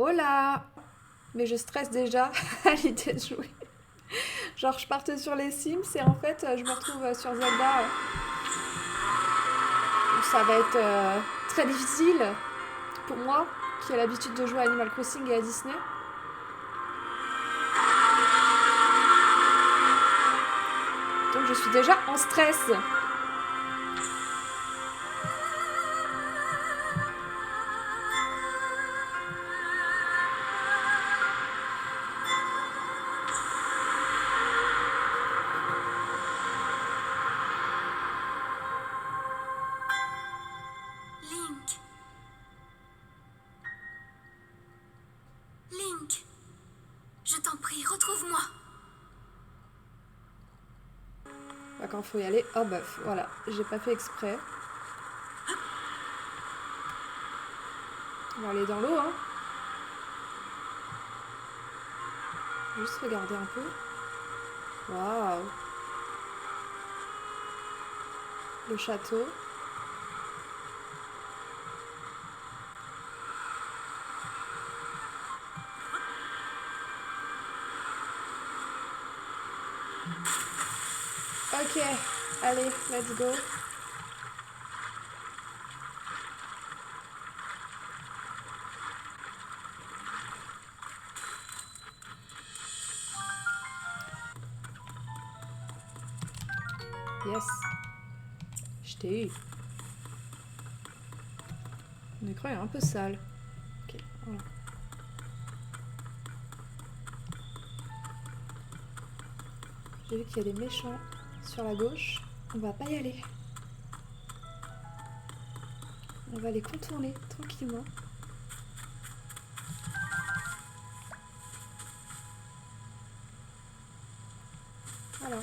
Oh là! Mais je stresse déjà à l'idée de jouer. Genre, je partais sur les Sims et en fait, je me retrouve sur Zelda. Où ça va être très difficile pour moi, qui ai l'habitude de jouer à Animal Crossing et à Disney. Donc je suis déjà en stress. Link. Link. Je t'en prie, retrouve-moi. Bah, quand faut y aller, oh bah voilà, j'ai pas fait exprès. On va aller dans l'eau, hein. Juste regarder un peu. Waouh. Le château. Ok, allez, let's go. Yes. Je t'ai eu. Mon écran est un peu sale. Ok, voilà. J'ai vu qu'il y a des méchants sur la gauche. On va pas y aller. On va les contourner tranquillement. Voilà.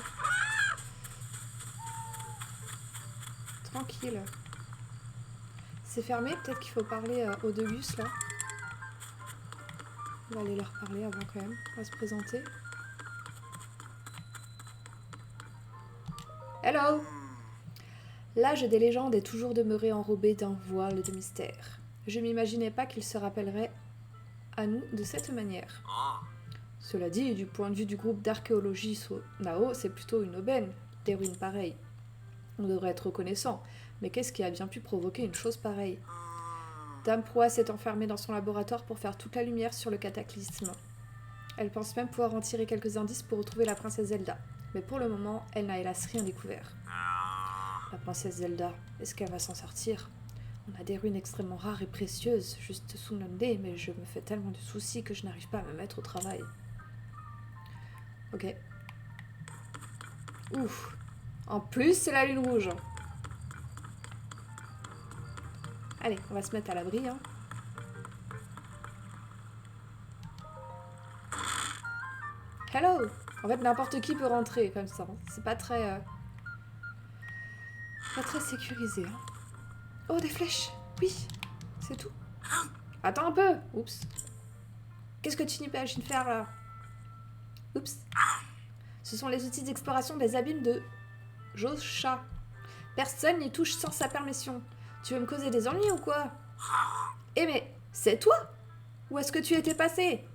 Tranquille. C'est fermé, peut-être qu'il faut parler aux deux gus là. On va aller leur parler avant quand même. On va se présenter. Hello! L'âge des légendes est toujours demeuré enrobé d'un voile de mystère. Je m'imaginais pas qu'il se rappellerait à nous de cette manière. Cela dit, du point de vue du groupe d'archéologie Nao, c'est plutôt une aubaine, des ruines pareilles. On devrait être reconnaissant, mais qu'est-ce qui a bien pu provoquer une chose pareille? Dame Proie s'est enfermée dans son laboratoire pour faire toute la lumière sur le cataclysme. Elle pense même pouvoir en tirer quelques indices pour retrouver la princesse Zelda. Mais pour le moment, elle n'a hélas rien découvert. La princesse Zelda, est-ce qu'elle va s'en sortir? On a des ruines extrêmement rares et précieuses, juste sous notre nez, mais je me fais tellement de soucis que je n'arrive pas à me mettre au travail. Ok. Ouf. En plus, c'est la lune rouge. Allez, on va se mettre à l'abri, hein. Hello! En fait, n'importe qui peut rentrer comme ça. C'est pas très sécurisé, hein. Oh, des flèches! Oui, c'est tout. Attends un peu! Oups. Qu'est-ce que tu imagines faire là? Oups. Ce sont les outils d'exploration des abîmes de Josha. Personne n'y touche sans sa permission. Tu veux me causer des ennuis ou quoi? Eh mais, c'est toi? Où est-ce que tu étais passé?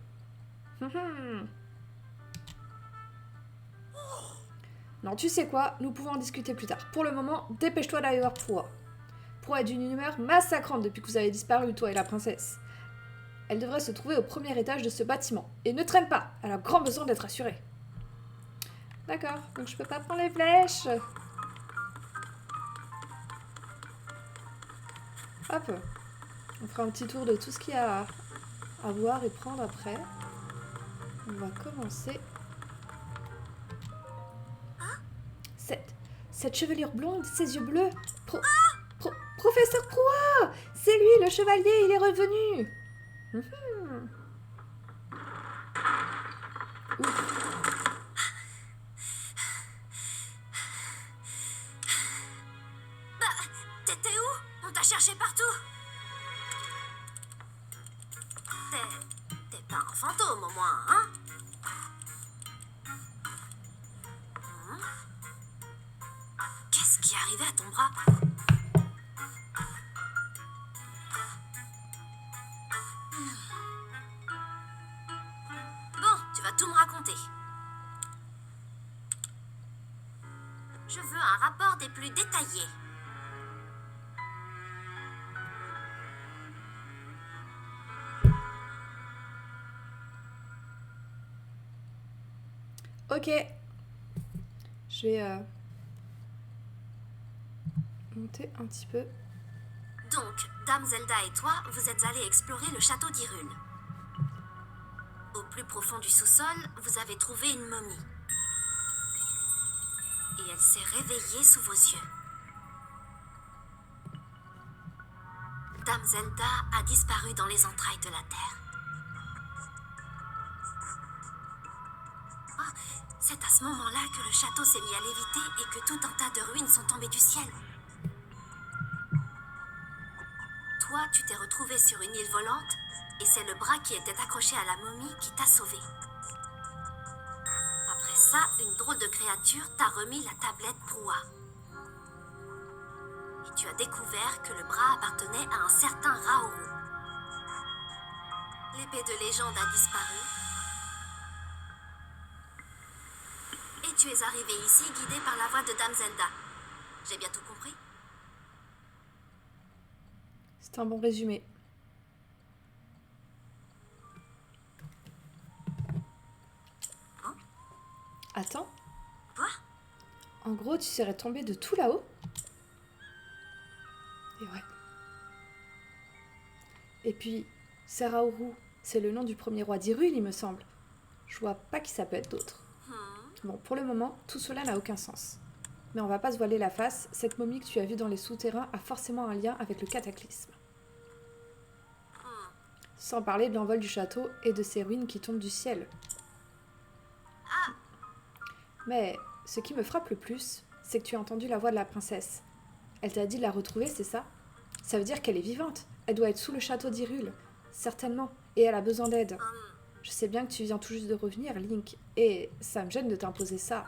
Non, tu sais quoi? Nous pouvons en discuter plus tard. Pour le moment, dépêche-toi d'aller voir Proie. Proie est d'une humeur massacrante depuis que vous avez disparu, toi et la princesse. Elle devrait se trouver au premier étage de ce bâtiment. Et ne traîne pas, elle a grand besoin d'être assurée. D'accord, donc je peux pas prendre les flèches. Hop, on fera un petit tour de tout ce qu'il y a à voir et prendre après. On va commencer. Cette chevelure blonde, ces yeux bleus. Professeur Proie! C'est lui, le chevalier, il est revenu! T'étais où? On t'a cherché partout. T'es pas un fantôme au moins, hein? Qu'est-ce qui est arrivé à ton bras? tout me raconter. Je veux un rapport des plus détaillés. Ok. Je vais monter un petit peu. Donc, Dame Zelda et toi, vous êtes allés explorer le château d'Hyrule. Au plus profond du sous-sol, vous avez trouvé une momie. Et elle s'est réveillée sous vos yeux. Dame Zelda a disparu dans les entrailles de la Terre. Oh, c'est à ce moment-là que le château s'est mis à léviter et que tout un tas de ruines sont tombées du ciel. Toi, tu t'es retrouvé sur une île volante et c'est le bras qui était accroché à la momie qui t'a sauvé. Après ça, une drôle de créature t'a remis la tablette Proua. Et tu as découvert que le bras appartenait à un certain Raoru. L'épée de légende a disparu. Et tu es arrivé ici guidé par la voix de Dame Zelda. J'ai bien tout compris? C'est un bon résumé. Hein? Attends. Quoi? En gros, tu serais tombé de tout là-haut? Et ouais. Et puis, Seraoru, c'est le nom du premier roi d'Hyrule, il me semble. Je vois pas qui ça peut être d'autre. Bon, pour le moment, tout cela n'a aucun sens. Mais on va pas se voiler la face, cette momie que tu as vue dans les souterrains a forcément un lien avec le cataclysme. Sans parler de l'envol du château et de ces ruines qui tombent du ciel. Mais ce qui me frappe le plus, c'est que tu as entendu la voix de la princesse. Elle t'a dit de la retrouver, c'est ça? Ça veut dire qu'elle est vivante. Elle doit être sous le château d'Hyrule. Certainement. Et elle a besoin d'aide. Je sais bien que tu viens tout juste de revenir, Link, et ça me gêne de t'imposer ça.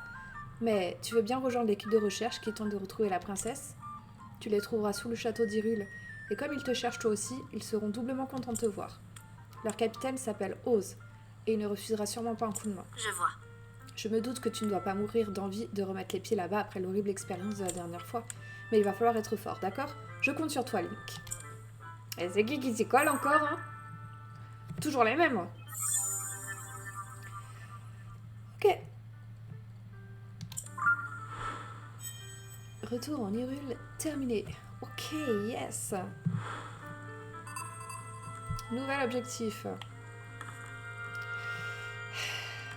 Mais tu veux bien rejoindre l'équipe de recherche qui tente de retrouver la princesse? Tu les trouveras sous le château d'Hyrule, et comme ils te cherchent toi aussi, ils seront doublement contents de te voir. Leur capitaine s'appelle Oz, et il ne refusera sûrement pas un coup de main. Je vois. Je me doute que tu ne dois pas mourir d'envie de remettre les pieds là-bas après l'horrible expérience de la dernière fois, mais il va falloir être fort, d'accord? Je compte sur toi, Link. Et c'est qui s'y colle encore, hein? Toujours les mêmes. Ok. Retour en Hyrule terminé. Ok, yes. Nouvel objectif.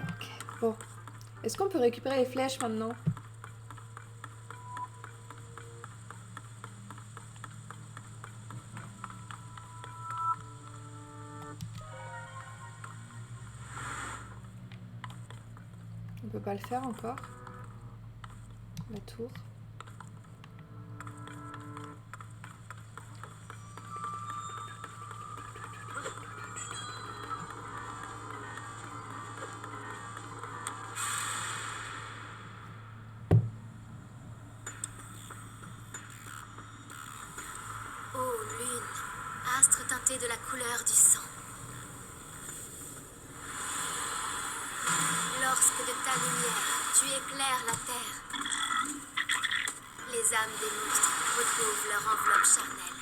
Ok, bon. Est-ce qu'on peut récupérer les flèches maintenant? On peut pas le faire encore. La tour. Oh, lune, astre teinté de la couleur du sang. Lorsque de ta lumière, tu éclaires la terre, les âmes des monstres retrouvent leur enveloppe charnelle.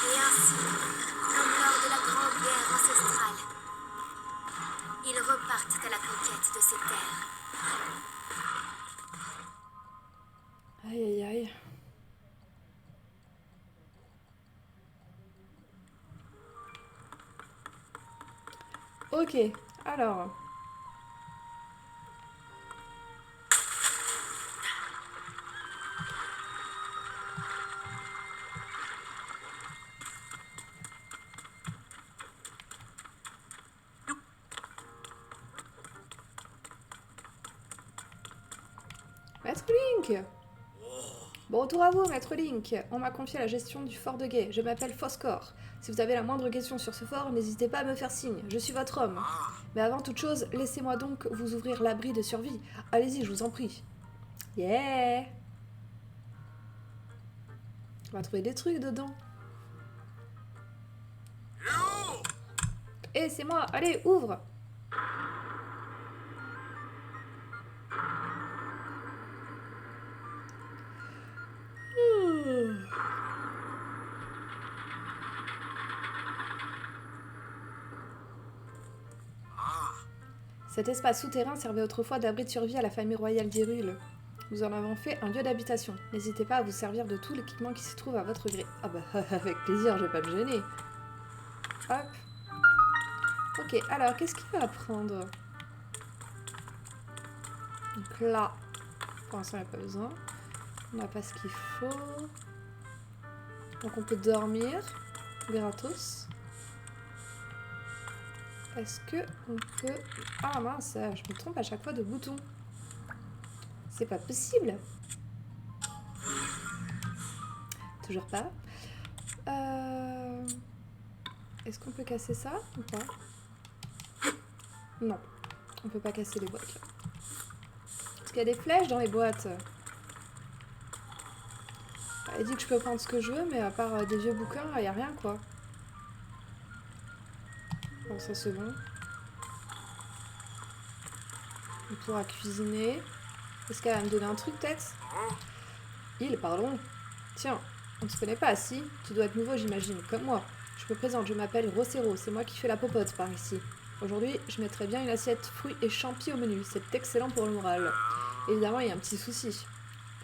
Et ainsi, comme lors de la grande guerre ancestrale, ils repartent à la conquête de ces terres. Aïe aïe aïe. Ok, alors. Maître Link! Bon retour à vous, Maître Link. On m'a confié la gestion du fort de Guet. Je m'appelle Foscor. Si vous avez la moindre question sur ce fort, n'hésitez pas à me faire signe. Je suis votre homme. Mais avant toute chose, laissez-moi donc vous ouvrir l'abri de survie. Allez-y, je vous en prie. Yeah! On va trouver des trucs dedans. Hé, c'est moi, allez, ouvre. Cet espace souterrain servait autrefois d'abri de survie à la famille royale d'Hyrule. Nous en avons fait un lieu d'habitation. N'hésitez pas à vous servir de tout l'équipement qui s'y trouve à votre gré. Ah bah, avec plaisir, je vais pas me gêner. Hop. Ok, alors, qu'est-ce qu'il va apprendre? Donc là, pour l'instant, il n'y a pas besoin. On n'a pas ce qu'il faut. Donc on peut dormir. Gratos. Est-ce que on peut... Ah mince, je me trompe à chaque fois de bouton. C'est pas possible. Toujours pas. Est-ce qu'on peut casser ça ou pas? Non, on peut pas casser les boîtes là. Parce qu'il y a des flèches dans les boîtes. Elle dit que je peux prendre ce que je veux, mais à part des vieux bouquins, il n'y a rien quoi. Bon, ça c'est bon. On pourra cuisiner. Est-ce qu'elle va me donner un truc peut-être? Pardon. Tiens, on ne se connaît pas, si? Tu dois être nouveau, j'imagine, comme moi. Je me présente, je m'appelle Rosero, c'est moi qui fais la popote par ici. Aujourd'hui, je mettrai bien une assiette fruits et champi au menu, c'est excellent pour le moral. Évidemment, il y a un petit souci.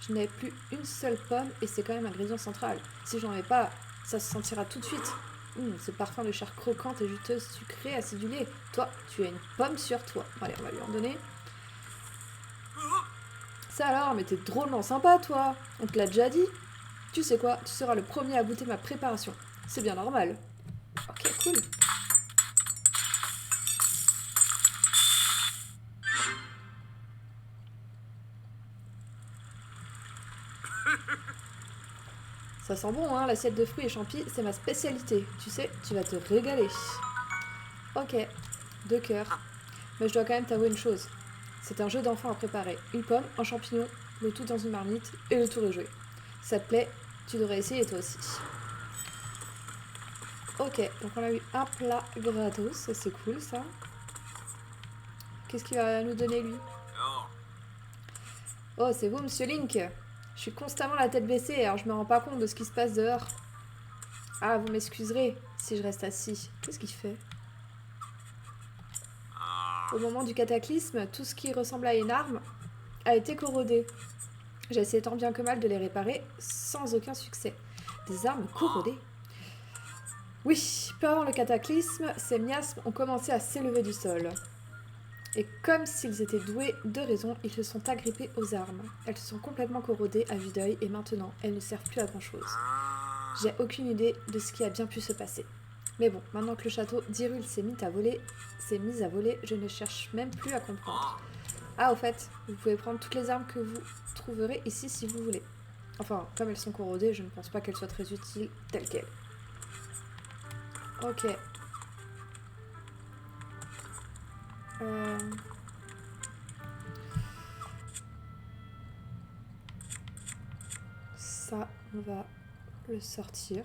Je n'ai plus une seule pomme et c'est quand même l'ingrédient central. Si j'en ai pas, ça se sentira tout de suite. Ce parfum de chair croquante et juteuse sucrée acidulée. Toi, tu as une pomme sur toi. Allez, on va lui en donner. Ça alors, mais t'es drôlement sympa, toi. On te l'a déjà dit. Tu sais quoi, tu seras le premier à goûter ma préparation. C'est bien normal. Ok, cool. Ça sent bon, hein, l'assiette de fruits et champis, c'est ma spécialité. Tu sais, tu vas te régaler. Ok, 2 cœurs. Mais je dois quand même t'avouer une chose. C'est un jeu d'enfant à préparer. Une pomme, un champignon, le tout dans une marmite, et le tour est joué. Si ça te plaît, tu devrais essayer toi aussi. Ok, donc on a eu un plat gratos, c'est cool ça. Qu'est-ce qu'il va nous donner lui? Oh, c'est vous, monsieur Link. Je suis constamment la tête baissée, alors je me rends pas compte de ce qui se passe dehors. Ah, vous m'excuserez si je reste assis. Qu'est-ce qu'il fait? Au moment du cataclysme, tout ce qui ressemble à une arme a été corrodé. J'ai essayé tant bien que mal de les réparer, sans aucun succès. Des armes corrodées? Oui, peu avant le cataclysme, ces miasmes ont commencé à s'élever du sol. Et comme s'ils étaient doués de raison, ils se sont agrippés aux armes. Elles se sont complètement corrodées à vue d'œil et maintenant, elles ne servent plus à grand-chose. J'ai aucune idée de ce qui a bien pu se passer. Mais bon, maintenant que le château d'Hyrule s'est mis à voler, je ne cherche même plus à comprendre. Ah, au fait, vous pouvez prendre toutes les armes que vous trouverez ici si vous voulez. Enfin, comme elles sont corrodées, je ne pense pas qu'elles soient très utiles telles quelles. Ok. Ça, on va le sortir.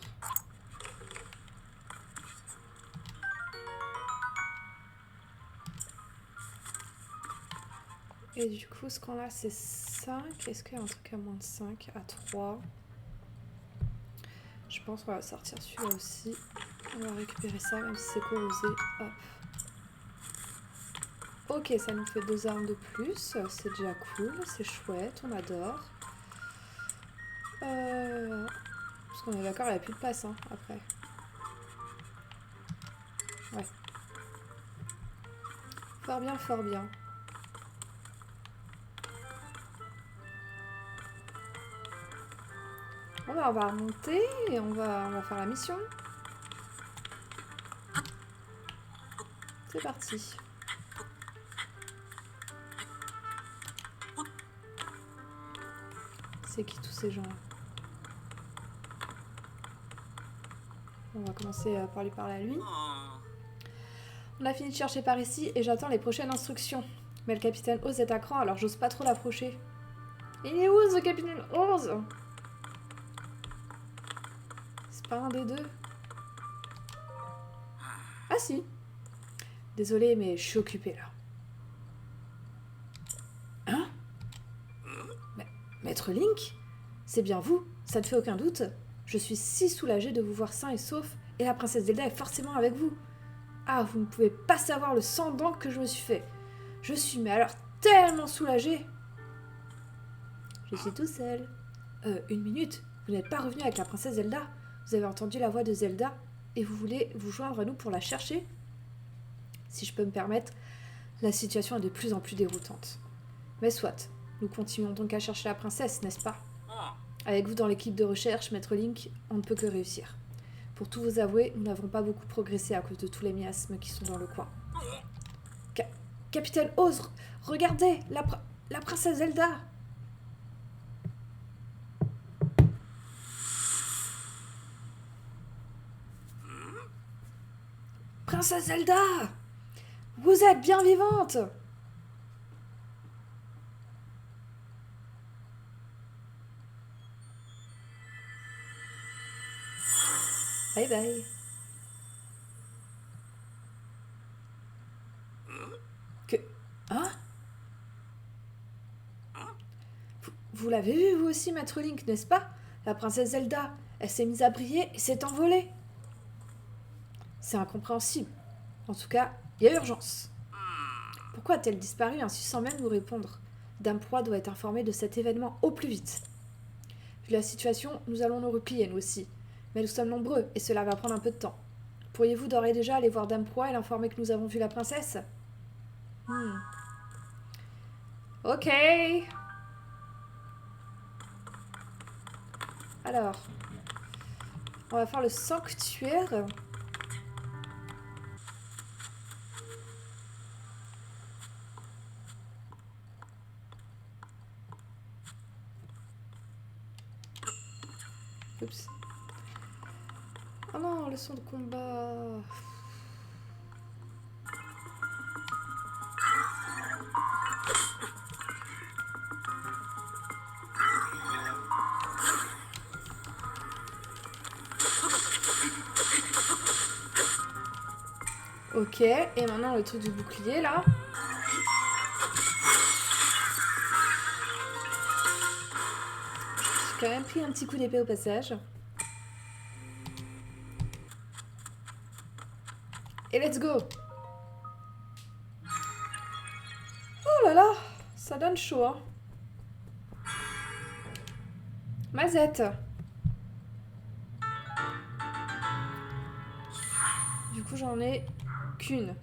Et du coup, ce qu'on a, c'est 5. Est-ce qu'il y a un truc à moins de 5? À 3. Je pense qu'on va sortir celui-là aussi. On va récupérer ça, même si c'est corrosé. Hop. Ok, ça nous fait 2 armes de plus. C'est déjà cool, c'est chouette, on adore. Parce qu'on est d'accord, il n'y a plus de place, hein, après. Ouais. Fort bien, fort bien. Bon, bah, on va remonter et on va faire la mission. C'est parti. C'est qui tous ces gens-là? On va commencer par lui parler à lui. On a fini de chercher par ici et j'attends les prochaines instructions. Mais le capitaine Oz est à cran, alors j'ose pas trop l'approcher. Il est où ce capitaine Oz? C'est pas un des deux? Ah si. Désolée, mais je suis occupée là. Hein? Maître Link? C'est bien vous, ça ne fait aucun doute. Je suis si soulagée de vous voir sain et sauf, et la princesse Zelda est forcément avec vous. Ah, vous ne pouvez pas savoir le sang d'encre que je me suis fait. Je suis mais alors tellement soulagée. Je suis tout seul. Une minute, vous n'êtes pas revenu avec la princesse Zelda? Vous avez entendu la voix de Zelda et vous voulez vous joindre à nous pour la chercher? Si je peux me permettre, la situation est de plus en plus déroutante. Mais soit, nous continuons donc à chercher la princesse, n'est-ce pas? Avec vous dans l'équipe de recherche, Maître Link, on ne peut que réussir. Pour tout vous avouer, nous n'avons pas beaucoup progressé à cause de tous les miasmes qui sont dans le coin. Capitaine Oz, regardez, la princesse Zelda! Princesse Zelda! Vous êtes bien vivante! Bye bye. Que... Hein? Vous l'avez vu, vous aussi, Maître Link, n'est-ce pas? La princesse Zelda, elle s'est mise à briller et s'est envolée. C'est incompréhensible. En tout cas, il y a urgence. Pourquoi a-t-elle disparu ainsi sans même nous répondre? Dame Proie doit être informée de cet événement au plus vite. Vu la situation, nous allons nous replier, nous aussi. Mais nous sommes nombreux, et cela va prendre un peu de temps. Pourriez-vous d'ores et déjà aller voir Dame Proie et l'informer que nous avons vu la princesse? Ok. Alors, on va faire le sanctuaire. Oups. Oh non, le son de combat. Ok, et maintenant le truc du bouclier là. J'ai quand même pris un petit coup d'épée au passage. Et let's go! Oh là là, ça donne chaud, hein. Mazette. Du coup, j'en ai qu'une.